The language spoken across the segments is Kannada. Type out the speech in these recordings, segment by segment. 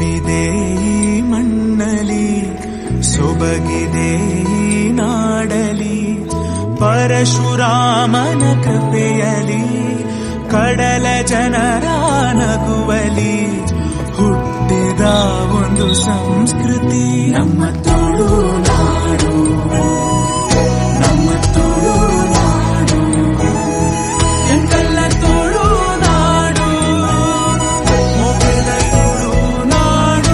ಹುಟ್ಟಿದೆ ಈ ಮಣ್ಣಲಿ, ಸೊಬಗಿದೆ ಈ ನಾಡಲಿ, ಪರಶುರಾಮನ ಕೃಪೆಯಲಿ, ಕಡಲ ಜನರ ನಗುವಲಿ ಹುಟ್ಟಿದ ಒಂದು ಸಂಸ್ಕೃತಿ ನಮ್ಮ ತುಳುನಾಡು, ನಮ್ಮ ತುಳುನಾಡು, ಎಂತೆಲ್ಲ ತುಳುನಾಡು, ಮೊಗದ ತುಳುನಾಡು.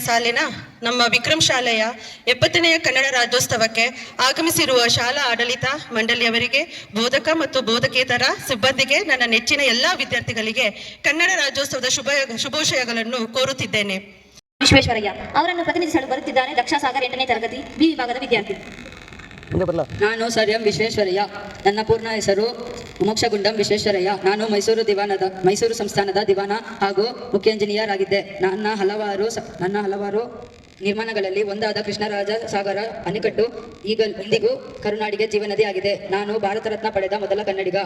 ಸಾಲಿನ ನಮ್ಮ ವಿಕ್ರಮ್ ಶಾಲೆಯ 70ನೇ ಕನ್ನಡ ರಾಜ್ಯೋತ್ಸವಕ್ಕೆ ಆಗಮಿಸಿರುವ ಶಾಲಾ ಆಡಳಿತ ಮಂಡಳಿಯವರಿಗೆ, ಬೋಧಕ ಮತ್ತು ಬೋಧಕೇತರ ಸಿಬ್ಬಂದಿಗೆ, ನನ್ನ ನೆಚ್ಚಿನ ಎಲ್ಲಾ ವಿದ್ಯಾರ್ಥಿಗಳಿಗೆ ಕನ್ನಡ ರಾಜ್ಯೋತ್ಸವದ ಶುಭಾಶಯಗಳನ್ನು ಕೋರುತ್ತಿದ್ದೇನೆ. ವಿಶ್ವೇಶ್ವರಯ್ಯ ಅವರನ್ನು ಪ್ರತಿನಿಧಿಸಲು ಬರುತ್ತಿದ್ದಾರೆ ದಕ್ಷ ಸಾಗರ್ 8ನೇ ತರಗತಿ ಬಿ ವಿಭಾಗದ ವಿದ್ಯಾರ್ಥಿ. ನಾನು ಸರ್ ಎಂ ವಿಶ್ವೇಶ್ವರಯ್ಯ. ನನ್ನ ಪೂರ್ಣ ಹೆಸರು ಮೋಕ್ಷಗುಂಡಂ ವಿಶ್ವೇಶ್ವರಯ್ಯ. ನಾನು ಮೈಸೂರು ಸಂಸ್ಥಾನದ ದಿವಾನ ಹಾಗೂ ಮುಖ್ಯ ಇಂಜಿನಿಯರ್ ಆಗಿದ್ದೆ. ನನ್ನ ಹಲವಾರು ನಿರ್ಮಾಣಗಳಲ್ಲಿ ಒಂದಾದ ಕೃಷ್ಣರಾಜ ಸಾಗರ ಅಣೆಕಟ್ಟು ಇಂದಿಗೂ ಕರುನಾಡಿಗೆ ಜೀವನದಿ ಆಗಿದೆ. ನಾನು ಭಾರತ ರತ್ನ ಪಡೆದ ಮೊದಲ ಕನ್ನಡಿಗ.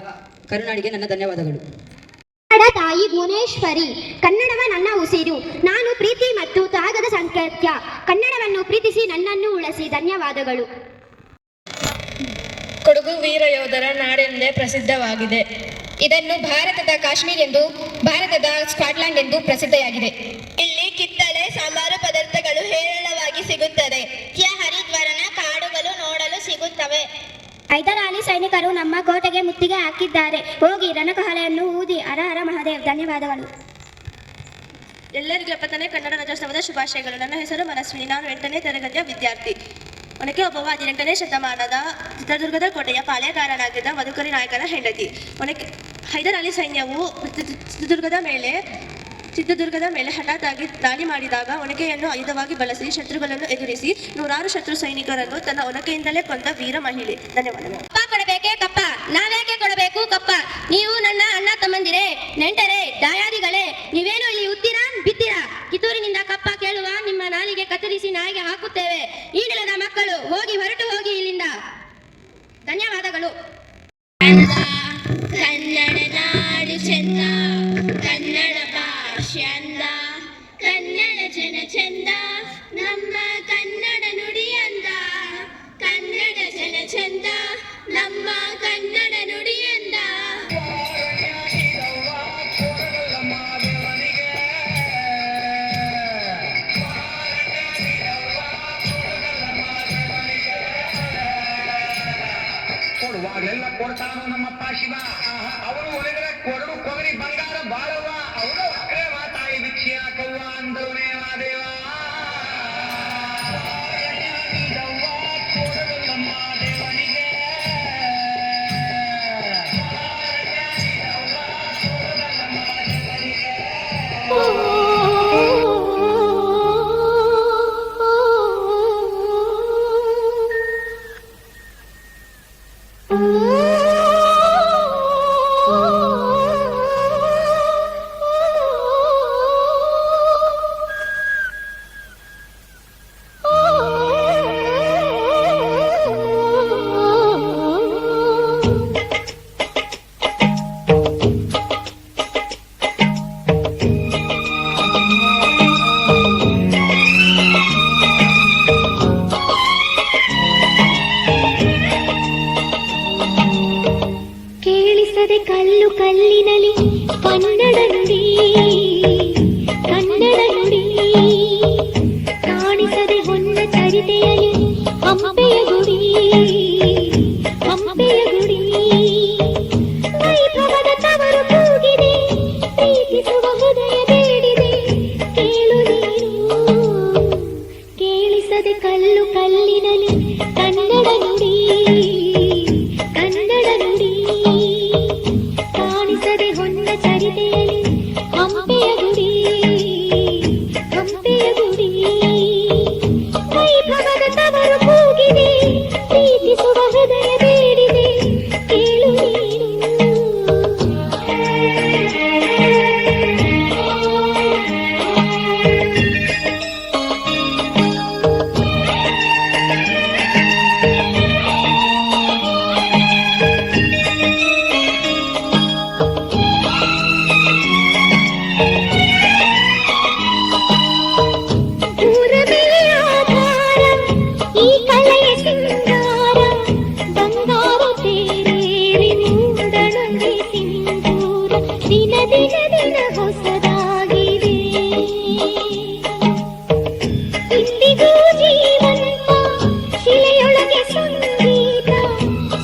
ಕರುನಾಡಿಗೆ ನನ್ನ ಧನ್ಯವಾದಗಳು. ತಾಯಿ ಭುವನೇಶ್ವರಿ. ಕನ್ನಡವ ನನ್ನ ಉಸಿರು, ನಾನು ಪ್ರೀತಿ ಮತ್ತು ತ್ಯಾಗದ ಸಂಕೇತ. ಕನ್ನಡವನ್ನು ಪ್ರೀತಿಸಿ ನನ್ನನ್ನು ಉಳಿಸಿ. ಧನ್ಯವಾದಗಳು. ಕೊಡಗು ವೀರ ಯೋಧರ ನಾಡೆಂದೇ ಪ್ರಸಿದ್ಧವಾಗಿದೆ. ಇದನ್ನು ಭಾರತದ ಕಾಶ್ಮೀರ್ ಎಂದು, ಭಾರತದ ಸ್ಕಾಟ್ಲೆಂಡ್ ಎಂದು ಪ್ರಸಿದ್ಧವಾಗಿದೆ. ಇಲ್ಲಿ ಕಿತ್ತಳೆ ಸಾಂಬಾರು ಪದಾರ್ಥಗಳು ಹೇರಳವಾಗಿ ಸಿಗುತ್ತದೆ. ಹರಿದ್ವರ್ಣ ಕಾಡುಗಳು ನೋಡಲು ಸಿಗುತ್ತವೆ. ಹೈದರಾಲಿ ಸೈನಿಕರು ನಮ್ಮ ಕೋಟೆಗೆ ಮುತ್ತಿಗೆ ಹಾಕಿದ್ದಾರೆ. ಹೋಗಿ ರಣಕಹಳೆಯನ್ನು ಊದಿ. ಹರ ಹರ ಮಹಾದೇವ್. ಧನ್ಯವಾದಗಳು. ಎಲ್ಲರಿಗೂ 70ನೇ ಕನ್ನಡ ರಾಜ್ಯೋತ್ಸವದ ಶುಭಾಶಯಗಳು. ನನ್ನ ಹೆಸರು ಮನಸ್ವಿನಿ. ನಾನು 8ನೇ ತರಗತಿಯ ವಿದ್ಯಾರ್ಥಿ. ಒನಕೆ ಓಬವ್ವ 18ನೇ ಶತಮಾನದ ಚಿತ್ರದುರ್ಗದ ಕೋಟೆಯ ಪಾಳೆಯಗಾರನಾಗಿದ್ದ ಮಧುಕರಿ ನಾಯಕನ ಹೆಂಡತಿ. ಹೈದರಾಲಿ ಸೈನ್ಯವು ಚಿತ್ರದುರ್ಗದ ಮೇಲೆ ಹಠಾತ್ತಾಗಿ ದಾಳಿ ಮಾಡಿದಾಗ ಒನಕೆಯನ್ನು ಆಯುಧವಾಗಿ ಬಳಸಿ ಶತ್ರುಗಳನ್ನು ಎದುರಿಸಿ 100 ಶತ್ರು ಸೈನಿಕರನ್ನು ತನ್ನ ಒನಕೆಯಿಂದಲೇ ಕೊಂದ ವೀರ ಮಹಿಳೆ. ಧನ್ಯವಾದಗಳು. ಕಪ್ಪ ಕೊಡಬೇಕೇ ಕಪ್ಪ, ನಾವೇಕೆ ಕೊಡಬೇಕು ಕಪ್ಪ? ನೀವು ನನ್ನ ಅಣ್ಣ ತಮ್ಮಂದಿರೇ, ನೆಂಟರೇ, ದಾಯಾದಿಗಳೇ, ನೀವೇನು ಇಲ್ಲಿ ಉತ್ತೀರಾ ಬಿತ್ತೀರಾ? ಕಿತ್ತೂರಿನಿಂದ ಕಪ್ಪ ಕೇಳುವ ನಿಮ್ಮ ನಾಲಿಗೆ ಕತ್ತರಿಸಿ ನಾಯಿಗೆ ಹಾಕುತ್ತೇವೆ. ಈ ನೆಲದ ಮಕ್ಕಳು ಹೊರಟು ಹೋಗಿ ಇಲ್ಲಿಂದ. ಧನ್ಯವಾದಗಳು. ಕನ್ನಡ ನಾಡು ಚೆಂದ, ಕನ್ನಡ ಭಾಷೆ ಅಂದ, ಕನ್ನಡ ಜನ ಚೆಂದ, ನಮ್ಮ ಕನ್ನಡ ನುಡಿ ಅಂದ. ಕನ್ನಡ ಜನ ಚೆಂದ, ನಮ್ಮ ಕನ್ನಡ ನುಡಿ ಅಂದ. ಕೊಡುವಾಗಲೆಲ್ಲ ಕೊಡ್ತಾನು ನಮ್ಮಪ್ಪ ಶಿವ. ಅವರು ಒಲಿದರೆ ಕೊರಡು ಕೊಗರಿ ಬಂಗಾರ ಬಾಳವ್ವ. ಅವರು ಅಕ್ರೆ ಮಾತಾಯಿ ಭಿಕ್ಷೆ ಹಾಕವ್ವ ಅಂದವನೇ ಮಾದೇವ. ಕಲ್ಲು ಕಲ್ಲಿನಲಿ ಕನ್ನಡ ನುಡಿ, ಕನ್ನಡ ನುಡಿ ಕಾಣಿಸದೆ ಹೊನ್ನ ಚರಿತೆಯಲಿ ಹಂಪೆಯ ಗುಡಿ, ಹಂಪೆಯ ಗುಡಿ ವೈಭವದ ತವರು ಕೂಗಿದೆ, ಪ್ರೀತಿಸುವ ಹೃದಯ ಬೇಡಿದೆ. ಕೇಳು ನೀನು ಕೇಳಿಸದೆ ಕಲ್ಲು ಕಲ್ಲಿನಲಿ ಕನ್ನಡ ನುಡಿ, ಕನ್ನಡ ನುಡಿ ಕಾಣಿಸದೆ ಹೊನ್ನ ಚರಿತೆಯಲಿ ದಿನ ದಿನ ದಿನ ಹೊಸದಾಗಿದೆ ಇಂದಿಗೂ ಜೀವಂತ ಶಿಲೆಯೊಳಗೆ ಸಂಗೀತ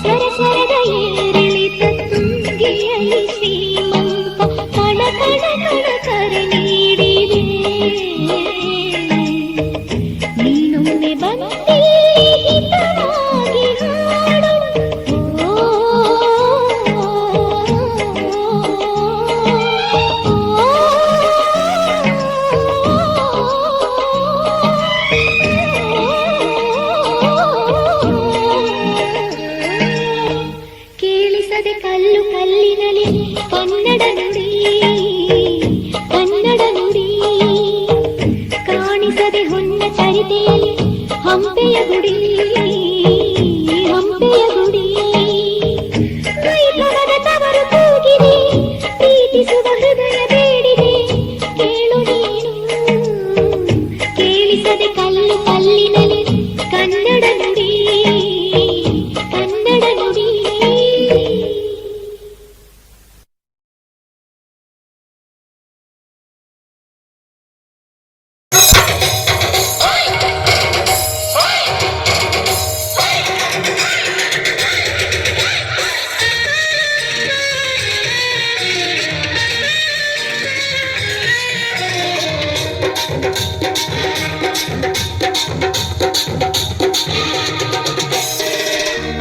ಸರಸರದ ಏರಿಳಿತ ತುಂಗಿಯಲ್ಲಿ ಶ್ರೀಮಂತ ಕಣ ಕಣ ಕಣ ಕರೆ ನೀಡಿದೆ ನೀನೊಮ್ಮೆ ಬಂದಿ ಹಿತವಾಗಿ ಹಾಡು ಕೇಳಿಸದೆ ಕಲ್ಲು ಕಲ್ಲಿನಲ್ಲಿ ಕನ್ನಡ ನುಡಿ ಕನ್ನಡ ನುಡಿ ಕಾಣಿಸದೆ ಹೊನ್ನ ಚರಿತೆಯಲ್ಲಿ ಹಂಪೆಯ ಗುಡಿ ಹಂಪೆಯ ಗುಡಿ ಕೈತನದ ತವರು ಕೂಗಿದೆ ಪ್ರೀತಿಸುವ ಹೃದಯ ಬೇಡಿದೆ ಕೇಳು ನೀನು ಕೇಳಿಸದೆ ಕಲ್ಲು ಕಲ್ಲಿನಲ್ಲಿ ಕನ್ನಡ ನುಡಿ ಕನ್ನಡ ನುಡಿ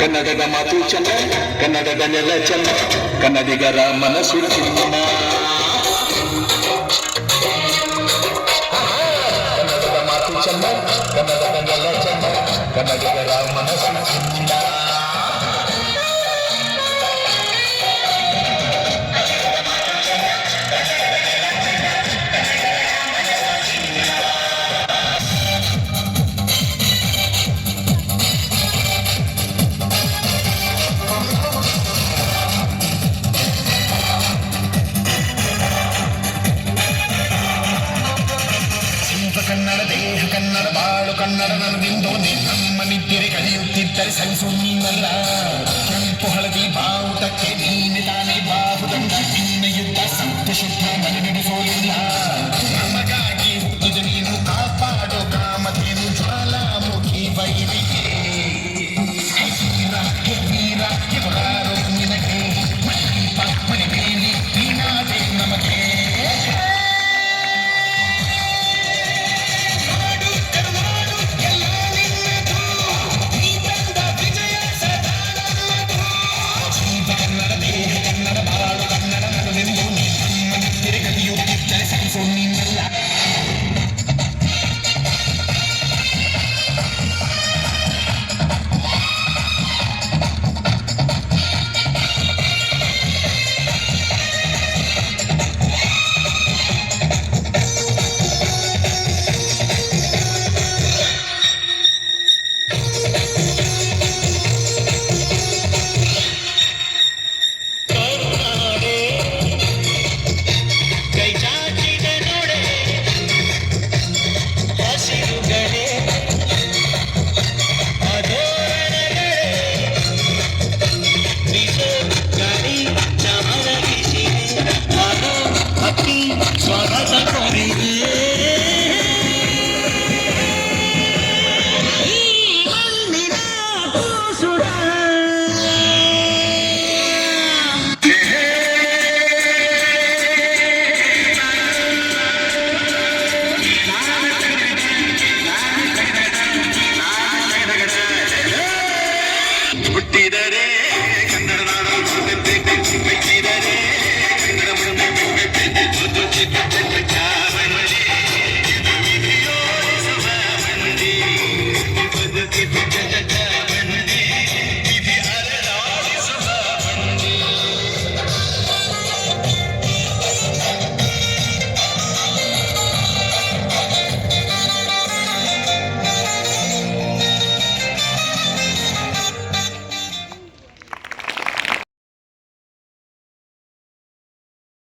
ಕನ್ನಡದ ಮಾತು ಚೆನ್ನ ಕನ್ನಡದ ನೆಲ ಚೆನ್ನ ಕನ್ನಡಿಗರ ಮನಸ್ಸು ಚಿನ್ನ ಕನ್ನಡದ ಮಾತು ಚೆನ್ನ ಕನ್ನಡದ ನೆಲ ಚೆನ್ನ ಕನ್ನಡಿಗರ ಮನಸ್ಸು ಚಿನ್ನ ಕನ್ನಡ ದೇಹ ಕನ್ನಡ ಬಾಳು ಕನ್ನಡ ನನಗೆಂದು ನಮ್ಮ ನಿದ್ದರೆ ಕಲಿಯುತ್ತಿದ್ದರೆ ಸಹಿಸು ನೀನಲ್ಲ ಕೆಂಪು ಹಳದಿ ಬಾವುಟಕ್ಕೆ ನೀನೆ ತಾನೇ ಬಾಹುದಂಡ ನಿನ್ನ ಯುದ್ಧ ಸತ್ಯ ಶುದ್ಧ ಮನೆನಡೆಸೋಲಿಲ್ಲ ನಮಗಾಗಿ ಹುಟ್ಟಿದ ನೀನು ಕಾಪಾಡೋ ಕಾಮಧೇನು ಜ್ವಾಲಾಮುಖಿ ವೈರಿಗೆ ವೀರ ಎವರಾರು ನಿನಗೆ ಮಣಿಪ ಮಣಿಬೇಲಿ ನೀನಾದೆ ನಮಗೆ ಹುಟ್ಟಿದ